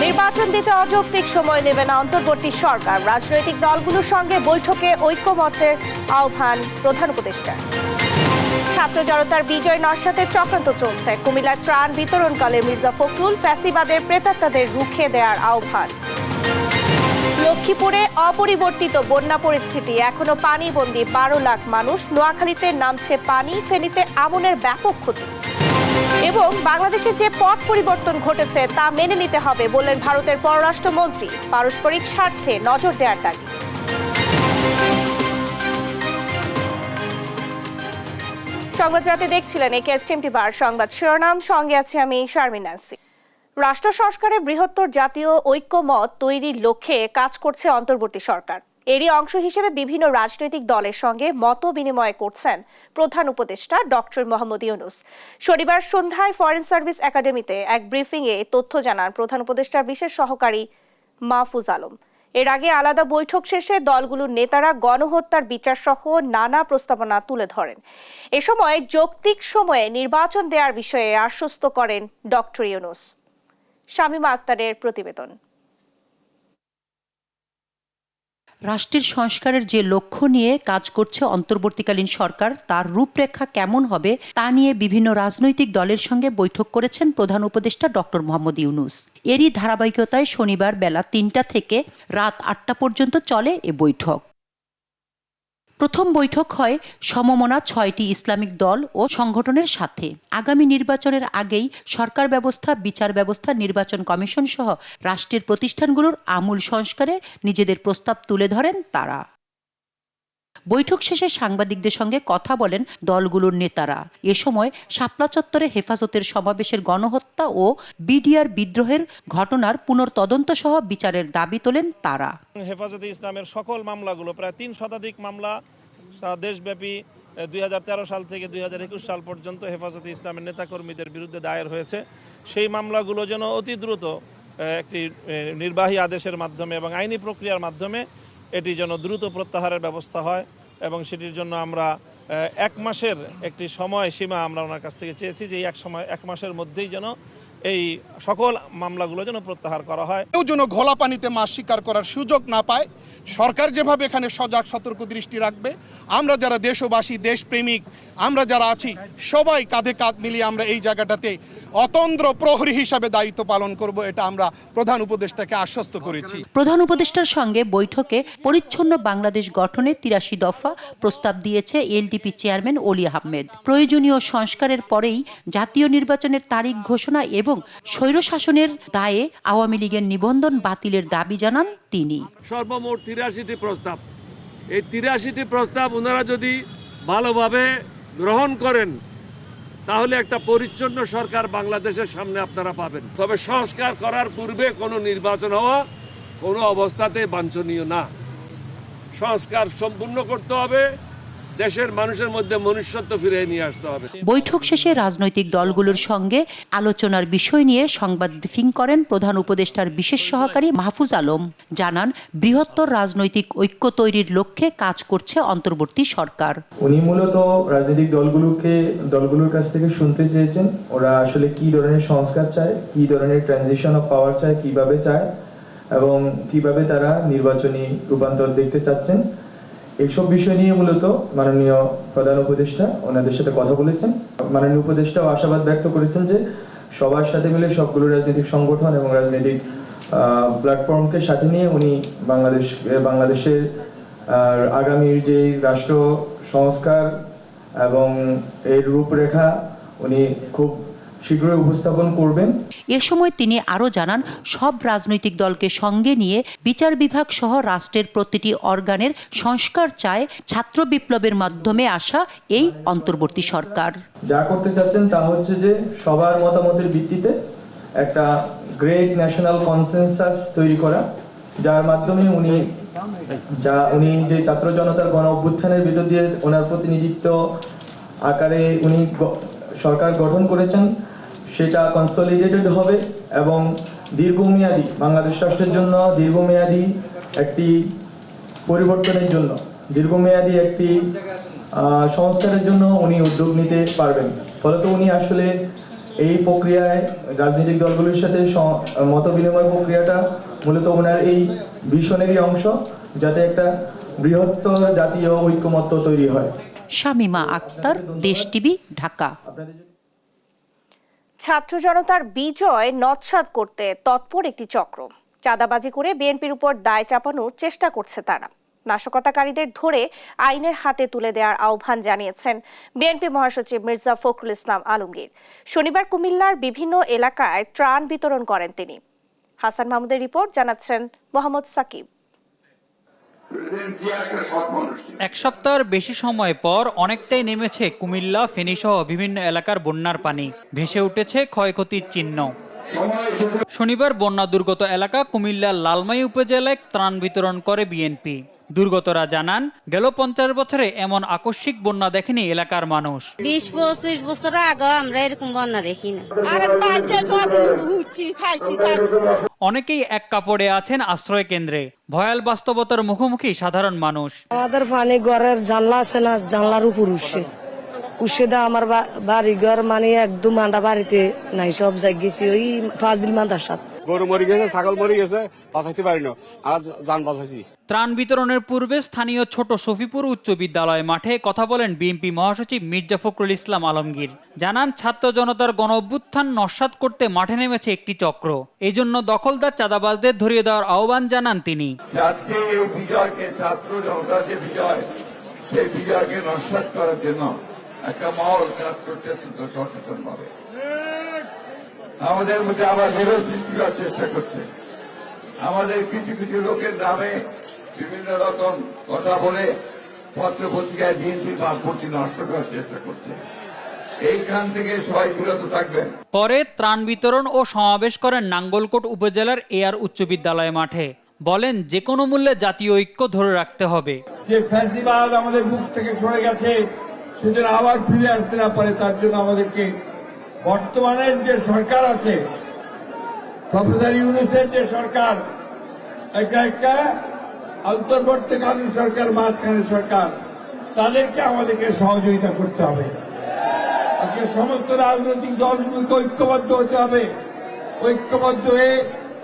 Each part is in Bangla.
নির্বাচন দিতে অযৌক্তিক সময় নেবে না অন্তর্বর্তী সরকার। রাজনৈতিক দলগুলোর সঙ্গে বৈঠকে ঐক্যমত্যের আহ্বান প্রধান উপদেষ্টার। ছাত্র জনতার বিজয় নস্যাতের চক্রান্ত চলছে। কুমিল্লার ত্রাণ বিতরণকালে মির্জা ফখরুল ফ্যাসিবাদের প্রেতাত্মাদের রুখে দেওয়ার আহ্বান। লক্ষ্মীপুরে অপরিবর্তিত বন্যা পরিস্থিতি, এখনো পানিবন্দী 12 লাখ মানুষ। নোয়াখালীতে নামছে পানি, ফেনীতে আমনের ব্যাপক ক্ষতি। এবং বাংলাদেশের যে পথ পরিবর্তন ঘটেছে তা মেনে নিতে হবে বললেন ভারতের পররাষ্ট্রমন্ত্রী। পারস্পরিক স্বার্থে নজর দেওয়ার দাবি। সংবাদ রাতে দেখছিলেন একেএসটিএমটি বার সংবাদ শিরোনাম, সঙ্গে আছি আমি শারমিন নাসি। রাষ্ট্র সংস্কারে বৃহত্তর জাতীয় ঐক্যমত তৈরির লক্ষ্যে কাজ করছে অন্তর্বর্তী সরকার। এরই অংশ হিসেবে বিভিন্ন রাজনৈতিক দলের সঙ্গে মত বিনিময় করছেন প্রধান উপদেষ্টা ডক্টর মোহাম্মদ ইউনূস। শনিবার সন্ধ্যায় ফরেন সার্ভিস একাডেমিতে এক ব্রিফিংয়ে তথ্য জানান প্রধান উপদেষ্টার বিশেষ সহকারী মাহফুজ আলম। এর আগে আলাদা বৈঠক শেষে দলগুলোর নেতারা গণহত্যার বিচার সহ নানা প্রস্তাবনা তুলে ধরেন। এ সময় যৌক্তিক সময়ে নির্বাচন দেওয়ার বিষয়ে আশ্বস্ত করেন ডক্টর ইউনূস। শামীমা আক্তারের প্রতিবেদন। রাষ্ট্রের সংস্কারের যে লক্ষ্য নিয়ে কাজ করছে অন্তর্বর্তীকালীন সরকার, তার রূপরেখা কেমন হবে তা নিয়ে বিভিন্ন রাজনৈতিক দলের সঙ্গে বৈঠক করেছেন প্রধান উপদেষ্টা ডক্টর মোহাম্মদ ইউনূস। এরই ধারাবাহিকতায় শনিবার বেলা 3টা থেকে রাত 8টা পর্যন্ত চলে এ বৈঠক। প্রথম বৈঠক হয় সমমনা 6টি ইসলামিক দল ও সংগঠনের সাথে। আগামী নির্বাচনের আগেই সরকার ব্যবস্থা, বিচার ব্যবস্থা, নির্বাচন কমিশন সহ রাষ্ট্রের প্রতিষ্ঠানগুলোর আমূল সংস্কারে নিজেদের প্রস্তাব তুলে ধরেন তারা। বৈঠক শেষে সাংবাদিকদের সঙ্গে কথা বলেন দলগুলোর নেতারা। এ সময় শাপলা চত্বরে হেফাজতের সমাবেশের গণহত্যা ও বিডিআর বিদ্রোহের ঘটনার পুনর্তদন্ত সহ বিচারের দাবি তোলেন তারা। হেফাজতে ইসলামের সকল মামলাগুলো, প্রায় 3 শতাধিক মামলা দেশব্যাপী 2013 সাল থেকে 2021 সাল পর্যন্ত হেফাজতে ইসলামের নেতাকর্মীদের বিরুদ্ধে দায়ের হয়েছে। সেই মামলাগুলো যেন অতি দ্রুত একটি নির্বাহী আদেশের মাধ্যমে এবং আইনি প্রক্রিয়ার মাধ্যমে এটি যেন দ্রুত প্রত্যাহারের ব্যবস্থা হয়, এবং সেটির জন্য আমরা 1 মাসের একটি সময় সীমা আমরা ওনার কাছ থেকে চেয়েছি, যে 1 মাসের মধ্যেই যেন এই সকল মামলাগুলো যেন প্রত্যাহার করা হয়। কেউ যেন ঘোলা পানিতে মাছ শিকার করার সুযোগ না পায়। সরকার যেভাবে এখানে সজাগ সতর্ক দৃষ্টি রাখবে, আমরা যারা দেশবাসী, দেশপ্রেমিক আমরা যারা আছি, সবাই কাঁধে কাঁধ মিলিয়ে আমরা এই জায়গাটাতে অতন্দ্র প্রহরী হিসাবে দায়িত্ব পালন করব, এটা আমরা প্রধান উপদেষ্টাকে আশ্বস্ত করেছি। প্রধান উপদেষ্টার সঙ্গে বৈঠকে পরিচ্ছন্ন বাংলাদেশ গঠনে 83 দফা প্রস্তাব দিয়েছে এলডিপি চেয়ারম্যান অলি আহমেদ। প্রয়োজনীয় সংস্কারের পরেই জাতীয় নির্বাচনের তারিখ ঘোষণা এবং স্বৈরশাসনের দায়ে আওয়ামী লীগের নিবন্ধন বাতিলের দাবি জানান তিনি। সর্বমোট 83টি প্রস্তাব, এই 83টি প্রস্তাব ওনারা যদি ভালোভাবে গ্রহণ করেন তাহলে একটা পরিচ্ছন্ন সরকার বাংলাদেশের সামনে আপনারা পাবেন। তবে সংস্কার করার পূর্বে কোনো নির্বাচন হওয়া কোনো অবস্থাতে বাঞ্ছনীয় না। সংস্কার সম্পূর্ণ করতে হবে, দেশের মানুষের মধ্যে মনুষ্যত্ব ফিরিয়ে নিয়ে আসতে হবে। বৈঠক শেষে রাজনৈতিক দলগুলোর সঙ্গে আলোচনার বিষয় নিয়ে সংবাদ ব্রিফিং করেন প্রধান উপদেষ্টার বিশেষ সহকারী মাহফুজ আলম। জানান বৃহত্তর রাজনৈতিক ঐক্য তৈরির লক্ষ্যে কাজ করছে অন্তর্বর্তী সরকার। উনি মূলত রাজনৈতিক দলগুলোর কাছ থেকে শুনতে চেয়েছেন ওরা আসলে কি ধরনের সংস্কার চায়, কি ধরনের ট্রানজিশন অফ পাওয়ার চায়, কিভাবে চায় এবং কিভাবে তারা নির্বাচনী রূপান্তর দেখতে চাচ্ছেন। এইসব বিষয় নিয়ে মূলত মাননীয় প্রধান উপদেষ্টা ওনাদের সাথে কথা বলেছেন। মাননীয় উপদেষ্টাও আশাবাদ ব্যক্ত করেছেন যে সবার সাথে মিলে সবগুলো রাজনৈতিক সংগঠন এবং রাজনৈতিক প্ল্যাটফর্মকে সাথে নিয়ে উনি বাংলাদেশের আগামীর যে রাষ্ট্র সংস্কার এবং এর রূপরেখা উনি খুব শীঘ্রই উপস্থাপন করবেন। এ সময় তিনি আরও জানান সব রাজনৈতিক দলকে সঙ্গে নিয়ে বিচার বিভাগ সহ রাষ্ট্রের প্রতিটি অর্গানের সংস্কার চায় ছাত্র বিপ্লবের মাধ্যমে আসা এই অন্তর্বর্তী সরকার। যা করতে চাচ্ছেন তা হচ্ছে যে সবার মতামতের ভিত্তিতে একটা গ্রেট ন্যাশনাল কনসেনসাস তৈরি করা, যার মাধ্যমে উনি যে ছাত্র জনতার গণ অভ্যুত্থানের ভিতর দিয়ে ওনার প্রতিনিধিত্ব আকারে উনি সরকার গঠন করেছেন, সেটা কনসলিডেটেড হবে এবং দীর্ঘমেয়াদী বাংলাদেশ রাষ্ট্রের জন্য দীর্ঘমেয়াদী একটি পরিবর্তনের জন্য, দীর্ঘমেয়াদী একটি সংস্কারের জন্য উনি উদ্যোগ নিতে পারবেন। ফলত উনি আসলে এই প্রক্রিয়ায় রাজনৈতিক দলগুলোর সাথে মত বিনিময় প্রক্রিয়াটা মূলত ওনার এই ভিশনেরই অংশ, যাতে একটা বৃহত্তর জাতীয় ঐক্যমত্য তৈরি হয়। শামীমা আক্তার, দেশ টিভি, ঢাকা। ছাত্র জনতার বিজয় নস্যাৎ করতে তৎপর একটি চক্র। চাঁদাবাজি করে বিএনপির উপর দায় চাপানোর চেষ্টা করছে তারা। নাশকতাকারীদের ধরে আইনের হাতে তুলে দেওয়ার আহ্বান জানিয়েছেন বিএনপি মহাসচিব মির্জা ফখরুল ইসলাম আলমগীর। শনিবার কুমিল্লার বিভিন্ন এলাকায় ত্রাণ বিতরণ করেন তিনি। হাসান মাহমুদের রিপোর্ট, জানাচ্ছেন মোহাম্মদ সাকিব। এক সপ্তাহের বেশি সময় পর অনেকটাই নেমেছে কুমিল্লা, ফেনী সহ বিভিন্ন এলাকার বন্যার পানি। ভেসে উঠেছে ক্ষয়ক্ষতির চিহ্ন। শনিবার বন্যা দুর্গত এলাকা কুমিল্লার লালমাই উপজেলায় ত্রাণ বিতরণ করে বিএনপি। দুর্গতরা জানান, গেল 50 বছরে এমন আকস্মিক বন্যা দেখেনি এলাকার মানুষ। 20-25 বছর আগে আমরা এরকম বন্যা দেখি না। অনেকেই এক কাপড়ে আছেন আশ্রয় কেন্দ্রে। ভয়াল বাস্তবতার মুখোমুখি সাধারণ মানুষ। আমাদের পানি ঘরের জানলা আছে না, জানলার উপর উঠছে দা আমার বাড়ি ঘর মানে একদম আন্ডা বাড়িতে নাই, সব জায়গেছি ওই ফাজিল মাদ্রাসা। গরু মরে গেছে, ছাগল মরে গেছে, বাঁচাইতে পারি না, আজ জান বাঁচাইছি। ত্রাণ বিতরণের পূর্বে স্থানীয় ছোট সফিপুর উচ্চ বিদ্যালয় মাঠে কথা বলেন বিএনপি মহাসচিব মির্জা ফখরুল ইসলাম আলমগীর। জানান, ছাত্র জনতার গণ অভ্যুত্থান নস্যাৎ করতে মাঠে নেমেছে একটি চক্র। এই জন্য দখলদার চাঁদাবাজদের ধরিয়ে দেওয়ার আহ্বান জানান তিনি। আজকে এই বিজয়কে, ছাত্র জনতার যে বিজয়, সেই বিজয়কে নস্যাৎ করার জন্য একটা মহল কাজ করতে সচেতন ভাবে আমাদের মধ্যে আবার বিরোধ সৃষ্টি করার চেষ্টা করছে। আমাদের কিছু কিছু লোকের নামে বিভিন্ন রকম কথা বলে পত্র পত্রিকায় বিএনপি ভাবমূর্তি নষ্ট করার চেষ্টা করছে। এইখান থেকে সবাই বিরত থাকবেন। পরে ত্রাণ বিতরণ ও সমাবেশ করেন নাঙ্গলকোট উপজেলার এআর উচ্চ বিদ্যালয় মাঠে। বলেন, যে কোনো মূল্যে জাতীয় ঐক্য ধরে রাখতে হবে। যে ফ্যাসিবাদ আমাদের মুখ থেকে সরে গেছে, সেটা আবার ফিরে আসতে না পারে, তার জন্য আমাদেরকে বর্তমানের যে সরকার আছে, প্রফেসর ইউনূসের যে সরকার, একটা অন্তর্বর্তীকালীন সরকার, মাঝখানে সরকার, তাদেরকে আমাদেরকে সহযোগিতা করতে হবে। আজকে সমস্ত রাজনৈতিক দলগুলোকে ঐক্যবদ্ধ হতে হবে। ঐক্যবদ্ধ হয়ে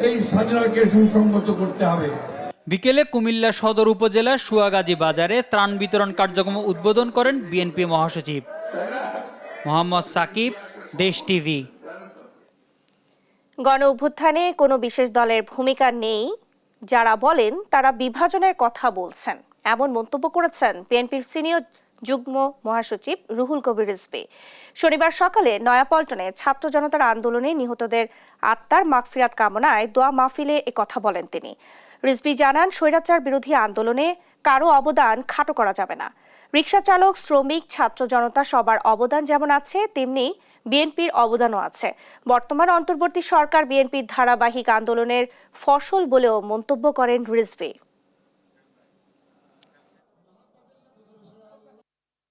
এই স্বাধীনতাকে সুসংগত করতে হবে। বিকেলে কুমিল্লা সদর উপজেলার সুয়াগাজী বাজারে ত্রাণ বিতরণ কার্যক্রম উদ্বোধন করেন বিএনপি মহাসচিব। মোহাম্মদ সাকিব, দেশ টিভি। গণ অভ্যুত্থানে কোনো বিশেষ দলের ভূমিকা নেই, যারা বলেন তারা বিভাজনের কথা বলছেন, এমন মন্তব্য করেছেন বিএনপির সিনিয়র যুগ্ম মহাসচিব রুহুল কবির রিজভী। শনিবার সকালে নয়াপল্টনে ছাত্র জনতার আন্দোলনে নিহতদের আত্মার মাগফিরাত কামনায় দোয়া মাহফিলে কথা বলেন তিনি। রিজভী জানান, স্বৈরাচার বিরোধী আন্দোলনে কারো অবদান খাটো করা যাবে না। রিকশা চালক, শ্রমিক, ছাত্র জনতা সবার অবদান যেমন আছে, তেমনি বিএনপির অবদানও আছে। বর্তমান অন্তর্বর্তী সরকার বিএনপির ধারাবাহিক আন্দোলনের ফসল বলেও মন্তব্য করেন রিজভী।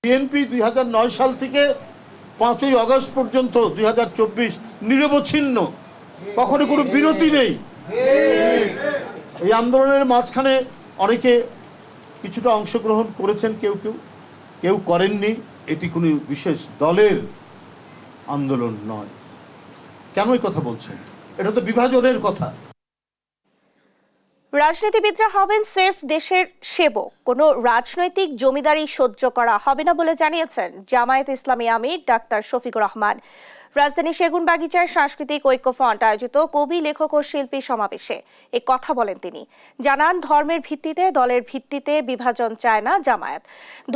বিএনপি 2009 সাল থেকে 5ই আগস্ট পর্যন্ত 2024 নিরবচ্ছিন্ন, কখনো কোনো বিরতি নেই। এই আন্দোলনের মাঝখানে অনেকে কিছুটা অংশগ্রহণ করেছেন, কেউ করেননি। এটি কোনো বিশেষ দলের আন্দোলন নয়। কেন এই কথা বলছেন? এটা তো বিভাজনের কথা। রাজনীতিবিদরা হবেন স্রেফ দেশের সেবক, কোনো রাজনৈতিক জমিদারি সহ্য করা হবে না বলে জানিয়েছেন জামায়াত ইসলামী আমির ডাক্তার শফিকুর রহমান। রাজধানী সেগুনবাগিচার সাংস্কৃতিক ঐক্য ফ্রন্ট আয়োজিত কবি, লেখক ও শিল্পী সমাবেশে এ কথা বলেন তিনি। জানান, ধর্মের ভিত্তিতে, দলের ভিত্তিতে বিভাজন চায় না জামায়াত।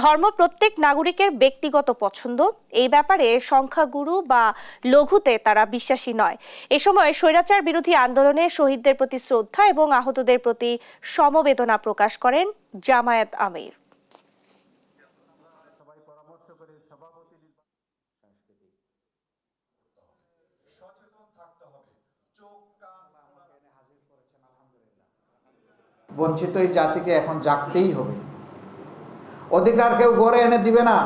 ধর্ম প্রত্যেক নাগরিকের ব্যক্তিগত পছন্দ, এই ব্যাপারে সংখ্যাগুরু বা লঘুতে তারা বিশ্বাসী নয়। এ সময় স্বৈরাচার বিরোধী আন্দোলনে শহীদদের প্রতি শ্রদ্ধা এবং আহতদের প্রতি সমবেদনা প্রকাশ করেন জামায়াত আমির। বঞ্চিত এই জাতিকে এখন জাগতেই হবে। অধিকার কেউ গড়ে এনে দিবে না,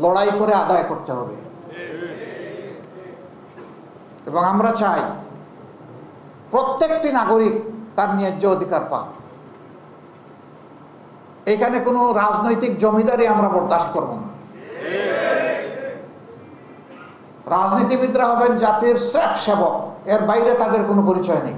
লড়াই করে আদায় করতে হবে। এবং আমরা চাই প্রত্যেকটি নাগরিক তার ন্যায্য অধিকার পাক। এখানে কোনো রাজনৈতিক জমিদারি আমরা বরদাস্ত করব না। রাজনীতিবিদরা হবেন জাতির স্রেফ সেবক, এর বাইরে তাদের কোনো পরিচয় নেই।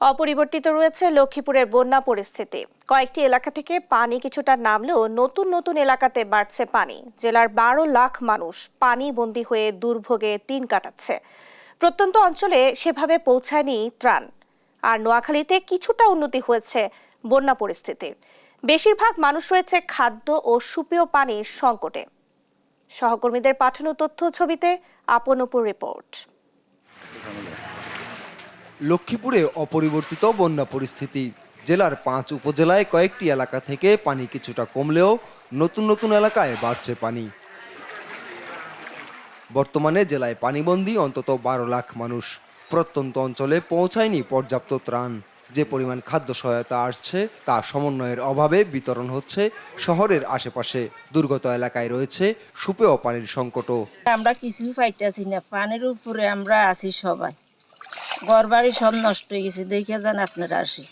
অপরিবর্তিত রয়েছে লক্ষ্মীপুরের বন্যা পরিস্থিতি। কয়েকটি এলাকা থেকে পানি কিছুটা নামলেও নতুন নতুন এলাকাতে বাড়ছে পানি। জেলার 12 লাখ মানুষ পানি বন্দী হয়ে দুর্ভোগে দিন কাটাচ্ছে। প্রত্যন্ত অঞ্চলে সেভাবে পৌঁছায়নি ত্রাণ। আর নোয়াখালীতে কিছুটা উন্নতি হয়েছে বন্যা পরিস্থিতির। বেশিরভাগ মানুষ রয়েছে খাদ্য ও সুপেয় পানির সংকটে। সহকর্মীদের পাঠানো তথ্য ছবিতে আপনপুর রিপোর্ট। লক্ষ্মীপুরে অপরিবর্তিত বন্যা পরিস্থিতি। জেলার 5 উপজেলায় কয়েকটি এলাকা থেকে পানি কিছুটা কমলেও নতুন নতুন এলাকায় বাড়ছে পানি। বর্তমানে জেলায় পানিবন্দী অন্তত 12 লাখ মানুষ। প্রত্যন্ত অঞ্চলে পৌঁছায়নি পর্যাপ্ত ত্রাণ। যে পরিমাণ খাদ্য সহায়তা আসছে তা সমন্বয়ের অভাবে বিতরণ হচ্ছে শহরের আশেপাশে। দুর্গত এলাকায় রয়েছে সুপেয় পানির সংকটও। আমরা কিছু পাইতেছি না, পানির উপরে আমরা আছি সবাই। ঘরবাড়ি সব নষ্ট হয়ে গেছে, দেখে যান আপনারা আসি।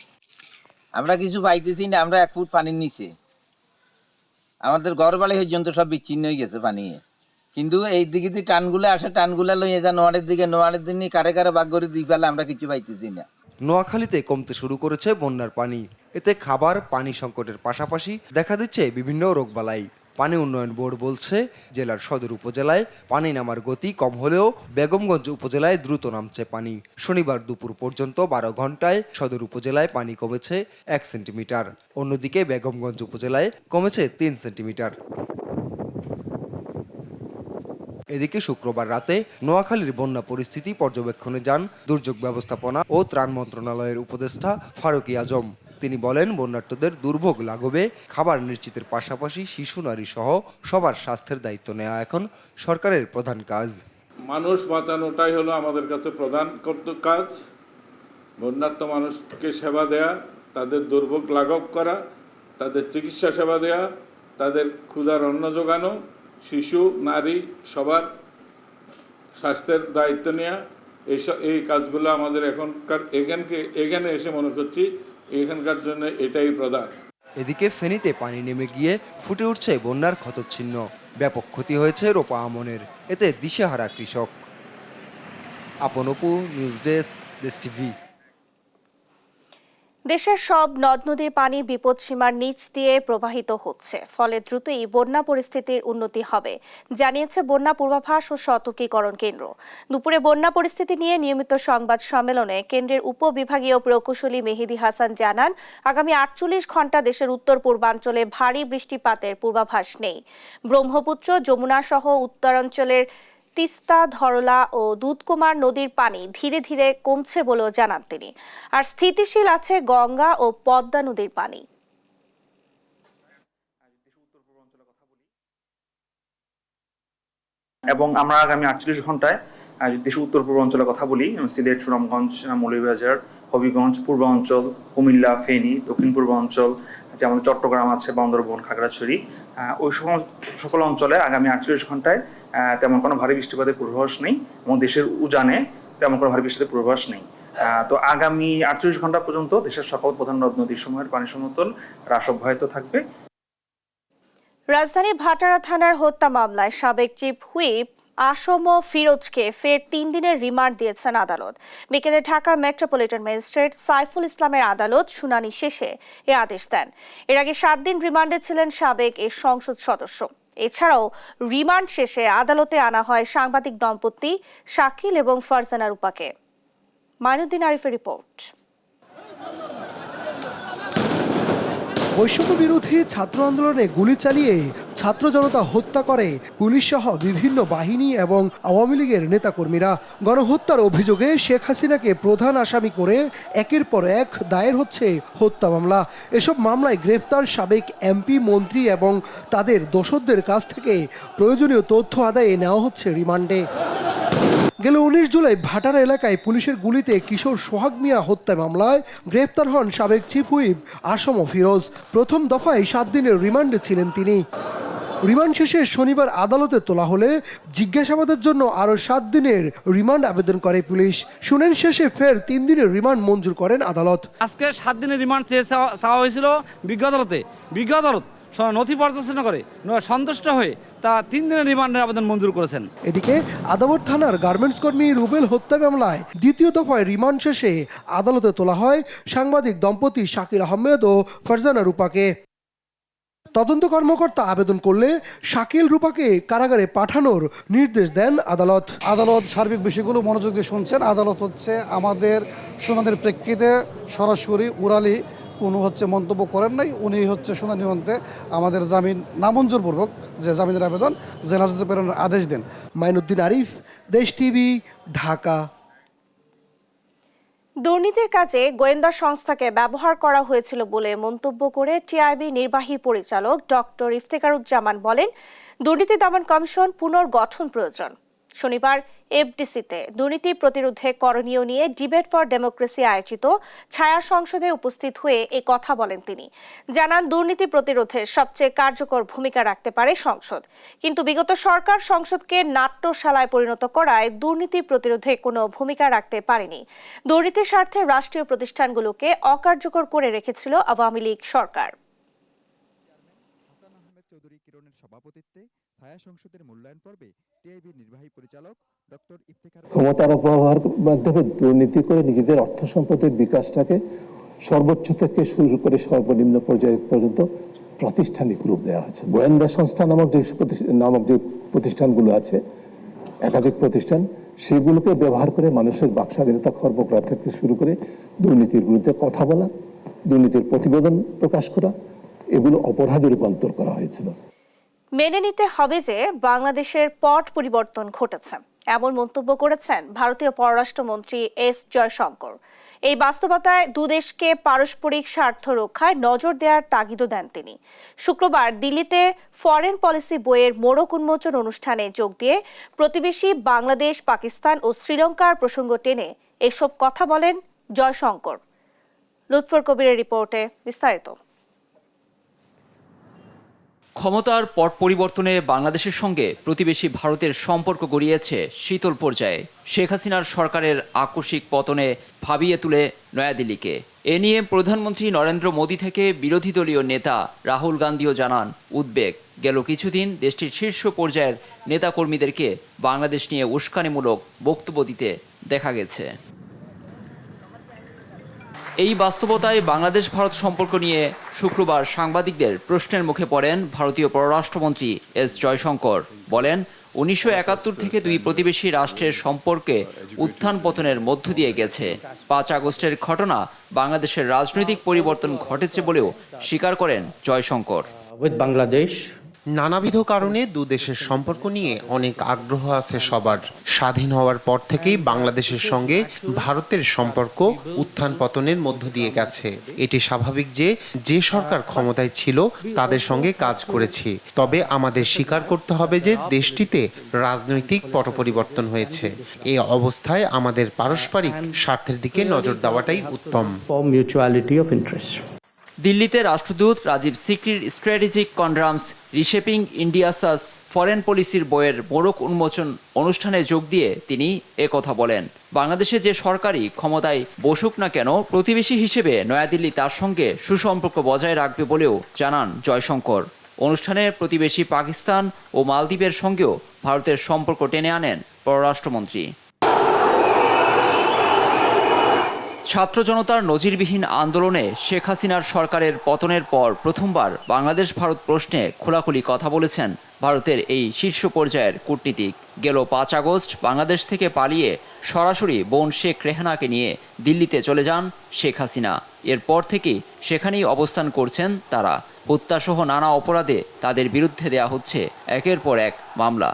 আমরা কিছু পাইতেছি না, আমরা 1 ফুট পানির নিচে। আমাদের ঘরবাড়ি পর্যন্ত সব বিচ্ছিন্ন হয়ে গেছে পানি। কিন্তু এই দিকে যে টানগুলো আসে, টানগুলো লইয়ে যান নোয়ারের দিকে, নোয়ারের দিন কারে কারে ভাগ করে দিয়ে ফেলে, আমরা কিছু পাইতেছি না। নোয়াখালীতে কমতে শুরু করেছে বন্যার পানি। এতে খাবার পানি সংকটের পাশাপাশি দেখা দিচ্ছে বিভিন্ন রোগবালাই। পানি উন্নয়ন বোর্ড বলছে জেলার সদর উপজেলায় পানি নামার গতি কম হলেও বেগমগঞ্জ উপজেলায় দ্রুত নামছে পানি। শনিবার দুপুর পর্যন্ত 12 ঘন্টায় সদর উপজেলায় পানি কমেছে 1 সেন্টিমিটার। অন্যদিকে বেগমগঞ্জ উপজেলায় কমেছে 3 সেন্টিমিটার। এদিকে শুক্রবার রাতে নোয়াখালীর বন্যা পরিস্থিতি পর্যবেক্ষণে যান দুর্যোগ ব্যবস্থাপনা ও ত্রাণ মন্ত্রণালয়ের উপদেষ্টা ফারুকী আজম। তিনি বলেন, বন্যার্তদের দুর্ভোগ লাঘবে খাবার নিশ্চিতের পাশাপাশি শিশু নারী সহ সবার স্বাস্থ্যের দায়িত্ব নেওয়া এখন সরকারের প্রধান কাজ। মানুষ বাঁচানোটাই হলো আমাদের কাছে প্রধান কাজ। বন্যার্ত মানুষকে সেবা দেয়া, তাদের দুর্ভোগ লাঘব করা, তাদের চিকিৎসা সেবা দেয়া, তাদের ক্ষুধার অন্ন যোগানো, শিশু নারী সবার স্বাস্থ্যের দায়িত্ব নেওয়া, এই কাজগুলো আমাদের এখানে এসে মনে করছি এখানকার জন্য এটাই প্রধান। এদিকে ফেনীতে পানি নেমে গিয়ে ফুটে উঠছে বন্যার ক্ষতচিহ্ন। ব্যাপক ক্ষতি হয়েছে রোপা আমনের। এতে দিশেহারা কৃষক। আপনপু, নিউজ ডেস্ক, দেশ টিভি। দেশের সব নদ নদীর পানি বিপদসীমার নিচ দিয়ে প্রবাহিত হচ্ছে। ফলে দ্রুতই বন্যা পরিস্থিতির উন্নতি হবে, জানিয়েছে বন্যা পূর্বাভাস ও সতর্কীকরণ কেন্দ্র। দুপুরে বন্যা পরিস্থিতি নিয়ে নিয়মিত সংবাদ সম্মেলনে কেন্দ্রের উপবিভাগীয় প্রকৌশলী মেহেদী হাসান জানান, আগামী 48 ঘন্টা দেশের উত্তর পূর্বাঞ্চলে ভারী বৃষ্টিপাতের পূর্বাভাস নেই। ব্রহ্মপুত্র, যমুনা সহ উত্তরাঞ্চলের তিস্তা, ধরলা ও দুধকুমার নদীর পানি ধীরে ধীরে কমছে বলেও জানান তিনি। আর স্থিতিশীল আছে গঙ্গা ও পদ্মা নদীর পানি। এবং আমরা আগামী 48 ঘন্টায় দেশের উত্তর পূর্বাঞ্চলের কথা বলি, সিলেট, সুনামগঞ্জ, মৌলভীবাজার, হবিগঞ্জ, পূর্বাঞ্চল, কুমিল্লা, ফেনী, দক্ষিণ পূর্বাঞ্চল, যেমন চট্টগ্রাম আছে, বান্দরবন, খাগড়াছড়ি, ওই সকল অঞ্চলে আগামী 48 ঘন্টায় তেমন কোনো ভারী বৃষ্টিপাতের পূর্বাভাস নেই এবং দেশের উজানে তেমন কোনো ভারী বৃষ্টিপাতের পূর্বাভাস নেই। তো আগামী 48 ঘন্টা পর্যন্ত দেশের সকল প্রধান নদ নদীর সমূহের পানি সমতল হ্রাস অব্যাহত থাকবে। রাজধানী ভাটারা থানার হত্যা মামলায় সাবেক চিফ হুইপ আসম ফিরোজকে ফের 3 দিনের রিমান্ড দিয়েছেন আদালত। বিকেলে ঢাকা মেট্রোপলিটন ম্যাজিস্ট্রেট সাইফুল ইসলামের আদালত শুনানি শেষে এ আদেশ দেন। এর আগে 7 দিন রিমান্ডে ছিলেন সাবেক এই সংসদ সদস্য। এছাড়াও রিমান্ড শেষে আদালতে আনা হয় সাংবাদিক দম্পতি শাকিল এবং ফারজানা রূপাকে। মাইনুদ্দিন আরিফের রিপোর্ট। বৈষম্য বিরোধী ছাত্র আন্দোলনে গুলি চালিয়ে ছাত্র জনতা হত্যা করে পুলিশ সহ বিভিন্ন বাহিনী এবং আওয়ামী লীগের নেতাকর্মীরা। গণহত্যার অভিযোগে শেখ হাসিনাকে প্রধান আসামি করে একের পর এক দায়ের হচ্ছে হত্যা মামলা। এসব মামলায় গ্রেফতার সাবেক এমপি, মন্ত্রী এবং তাদের দোসরদের কাছ থেকে প্রয়োজনীয় তথ্য আদায়ে নেওয়া হচ্ছে রিমান্ডে। গেল 19 জুলাই ভাটারা এলাকায় পুলিশের গুলিতে কিশোর সোহাগ মিয়া হত্যা মামলায় গ্রেপ্তার হন সাবেক চিফ হুইপ আসম ফিরোজ। প্রথম দফায় 7 দিনের রিমান্ডে ছিলেন তিনি। রিমান্ড শেষে শনিবার আদালতে তোলা হলে জিজ্ঞাসাবাদের জন্য আরও 7 দিনের রিমান্ড আবেদন করে পুলিশ। শুনানি শেষে ফের 3 দিনের রিমান্ড মঞ্জুর করেন আদালত। আজকে 7 দিনের রিমান্ড চাওয়া হয়েছিল বিজ্ঞ আদালতে। বিজ্ঞ আদালত নথি পর্যালোচনা করে সন্তুষ্ট হয়ে তা 3 দিনের রিমান্ডের আবেদন মঞ্জুর করেছেন। এদিকে আদাবর থানার গার্মেন্টস কর্মী রুবেল হত্যা মামলায় দ্বিতীয় দফায় রিমান্ড শেষে আদালতে তোলা হয় সাংবাদিক দম্পতি শাকিল আহমেদ ও ফারজানা রূপাকে। তদন্ত কর্মকর্তা আবেদন করলে শাকিল রূপাকে কারাগারে পাঠানোর নির্দেশ দেন আদালত। আদালত সার্বিক বিষয়গুলো মনোযোগ দিয়ে শুনছেন। আদালত আমাদের শুনানির প্রেক্ষিতে সরাসরি উড়ালি কোনো মন্তব্য করেন নাই। উনি শুনানি অন্তে আমাদের জামিন নামঞ্জুরপূর্বক যে জামিনের আবেদন জেল হাজতে প্রেরণের আদেশ দেন। মাইনুদ্দিন আরিফ, দেশ টিভি, ঢাকা। দুর্নীতির কাজে গোয়েন্দা সংস্থাকে ব্যবহার করা হয়েছিল বলে মন্তব্য করে টিআইবি নির্বাহী পরিচালক ডক্টর ইফতেখারুজ্জামান বলেন, দুর্নীতি দমন কমিশন পুনর্গঠন প্রয়োজন। শনিবার এফডিসিতে দুর্নীতি প্রতিরোধে করণীয় নিয়ে ডিবেট ফর ডেমোক্রেসি আয়োজিত ছায়া সংসদে উপস্থিত হয়ে এই কথা বলেন তিনি। জানান, দুর্নীতি প্রতিরোধে সবচেয়ে কার্যকর ভূমিকা রাখতে পারে সংসদ, কিন্তু বিগত সরকার সংসদকে নাট্যশালায় পরিণত করায় দুর্নীতি প্রতিরোধে কোনো ভূমিকা রাখতে পারেনি। দুর্নীতির স্বার্থে রাষ্ট্রীয় প্রতিষ্ঠানগুলোকে অকার্যকর করে রেখেছিল আওয়ামী লীগ সরকার। ছায়া সংসদের মূল্যায়ন পর্বে টিআইবির নির্বাহী পরিচালক ডক্টর ক্ষমতার অপব্যবহার মাধ্যমে দুর্নীতি করে নিজেদের অর্থ সম্পদের বিকাশটাকে সর্বোচ্চ থেকে শুরু করে সর্বনিম্ন পর্যায় পর্যন্ত প্রাতিষ্ঠানিক রূপ দেওয়া হয়েছে। গোয়েন্দা সংস্থা নামক যে প্রতিষ্ঠানগুলো আছে, একাধিক প্রতিষ্ঠান, সেগুলোকে ব্যবহার করে মানুষের বাক স্বাধীনতা খর্ব করা থেকে শুরু করে দুর্নীতির বিরুদ্ধে কথা বলা, দুর্নীতির প্রতিবেদন প্রকাশ করা, এগুলো অপরাধে রূপান্তর করা হয়েছিল। মেনে নিতে হবে যে বাংলাদেশের পট পরিবর্তন ঘটেছে, এমন মন্তব্য করেছেন ভারতীয় পররাষ্ট্রমন্ত্রী এস জয়শঙ্কর। এই বাস্তবতায় দুদেশকে পারস্পরিক স্বার্থ রক্ষায় নজর দেওয়ার তাগিদও দেন তিনি। শুক্রবার দিল্লিতে ফরেন পলিসি বইয়ের মোড়ক উন্মোচন অনুষ্ঠানে যোগ দিয়ে প্রতিবেশী বাংলাদেশ, পাকিস্তান ও শ্রীলঙ্কার প্রসঙ্গ টেনে এসব কথা বলেন জয়শঙ্কর। লুৎফর কবিরের রিপোর্টে বিস্তারিত। ক্ষমতার পট পরিবর্তনে বাংলাদেশের সঙ্গে প্রতিবেশী ভারতের সম্পর্ক গড়িয়েছে শীতল পর্যায়ে। শেখ হাসিনার সরকারের আকস্মিক পতনে ভাবিয়ে তুলে নয়াদিল্লিকে। এ নিয়ে প্রধানমন্ত্রী নরেন্দ্র মোদী থেকে বিরোধী দলীয় নেতা রাহুল গান্ধীও জানান উদ্বেগ। গেল কিছুদিন দেশটির শীর্ষ পর্যায়ের নেতাকর্মীদেরকে বাংলাদেশ নিয়ে উস্কানিমূলক বক্তব্য দিতে দেখা গেছে। এই বাস্তবতায় বাংলাদেশ ভারত সম্পর্ক নিয়ে শুক্রবার সাংবাদিকদের প্রশ্নের মুখে পড়েন ভারতীয় পররাষ্ট্রমন্ত্রী এস জয়শঙ্কর। বলেন, 1971 থেকে দুই প্রতিবেশী রাষ্ট্রের সম্পর্কে উত্থান পতনের মধ্য দিয়ে গেছে। 5 আগস্টের ঘটনা বাংলাদেশের রাজনৈতিক পরিবর্তন ঘটেছে বলেও স্বীকার করেন জয়শঙ্কর। বাংলাদেশ নানাবিধ কারণে দু দেশের সম্পর্ক নিয়ে অনেক আগ্রহ আছে সবার। স্বাধীন হওয়ার পর থেকেই বাংলাদেশের সঙ্গে ভারতের সম্পর্ক উত্থান পতনের মধ্য দিয়ে গেছে। এটি স্বাভাবিক যে সরকার ক্ষমতায় ছিল তাদের সঙ্গে কাজ করেছি। তবে আমাদের স্বীকার করতে হবে যে দেশটিতে রাজনৈতিক পট পরিবর্তন হয়েছে। এই অবস্থায় আমাদের পারস্পরিক স্বার্থের দিকে নজর দেওয়াটাই উত্তম। দিল্লিতে রাষ্ট্রদূত রাজীব সিকরির স্ট্র্যাটেজিক কনড্রামস রিশেপিং ইন্ডিয়াসাস ফরেন পলিসির বইয়ের মোড়ক উন্মোচন অনুষ্ঠানে যোগ দিয়ে তিনি একথা বলেন। বাংলাদেশে যে সরকারই ক্ষমতায় বসুক না কেন, প্রতিবেশী হিসেবে নয়াদিল্লি তার সঙ্গে সুসম্পর্ক বজায় রাখবে বলেও জানান জয়শঙ্কর। অনুষ্ঠানে প্রতিবেশী পাকিস্তান ও মালদ্বীপের সঙ্গেও ভারতের সম্পর্ক টেনে আনেন পররাষ্ট্রমন্ত্রী। ছাত্র জনতার নজিরবিহীন আন্দোলনে শেখ হাসিনার সরকারের পতনের পর প্রথমবার বাংলাদেশ ভারত প্রশ্নে খোলাখুলি কথা বলেছেন ভারতের এই শীর্ষ পর্যায়ের কূটনীতিক। গেল 5 আগস্ট বাংলাদেশ থেকে পালিয়ে সরাসরি বোন শেখ রেহানাকে নিয়ে দিল্লিতে চলে যান শেখ হাসিনা। এরপর থেকেই সেখানেই অবস্থান করছেন তারা। হত্যাসহ নানা অপরাধে তাদের বিরুদ্ধে দেয়া হচ্ছে একের পর এক মামলা।